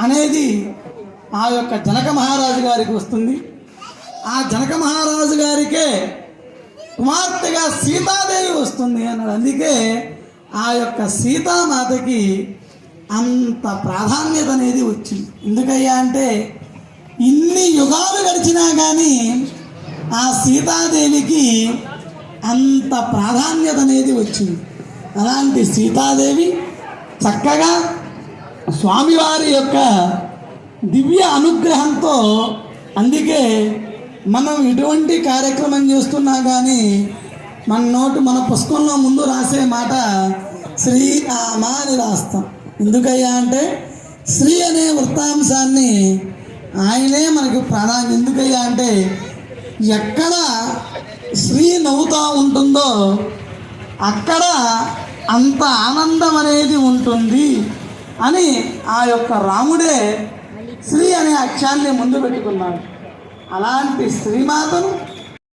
అనేది ఆ యొక్క జనక మహారాజు గారికి వస్తుంది. ఆ జనక మహారాజు గారికే కుమార్తెగా సీతాదేవి వస్తుంది అన్నాడు. అందుకే ఆ యొక్క సీతామాతకి అంత ప్రాధాన్యత అనేది వచ్చింది. ఎందుకయ్యా అంటే ఇన్ని యుగాలు గడిచినా కానీ ఆ సీతాదేవికి అంత ప్రాధాన్యత అనేది వచ్చింది. అలాంటి సీతాదేవి చక్కగా స్వామివారి యొక్క దివ్య అనుగ్రహంతో, అందుకే మనం ఇటువంటి కార్యక్రమం చేస్తున్నా కానీ మన పుస్తకంలో ముందు రాసే మాట శ్రీరామ అని రాస్తాం. ఎందుకయ్యా అంటే శ్రీ అనే వృత్తాంశాన్ని ఆయనే మనకు ప్రాధాన్యం. ఎందుకయ్యా అంటే ఎక్కడ శ్రీ నవ్వుతూ ఉంటుందో అక్కడ అంత ఆనందం అనేది ఉంటుంది అని ఆ యొక్క రాముడే శ్రీ అనే అక్షరాన్ని ముందు పెట్టుకున్నాడు. అలాంటి శ్రీమాతను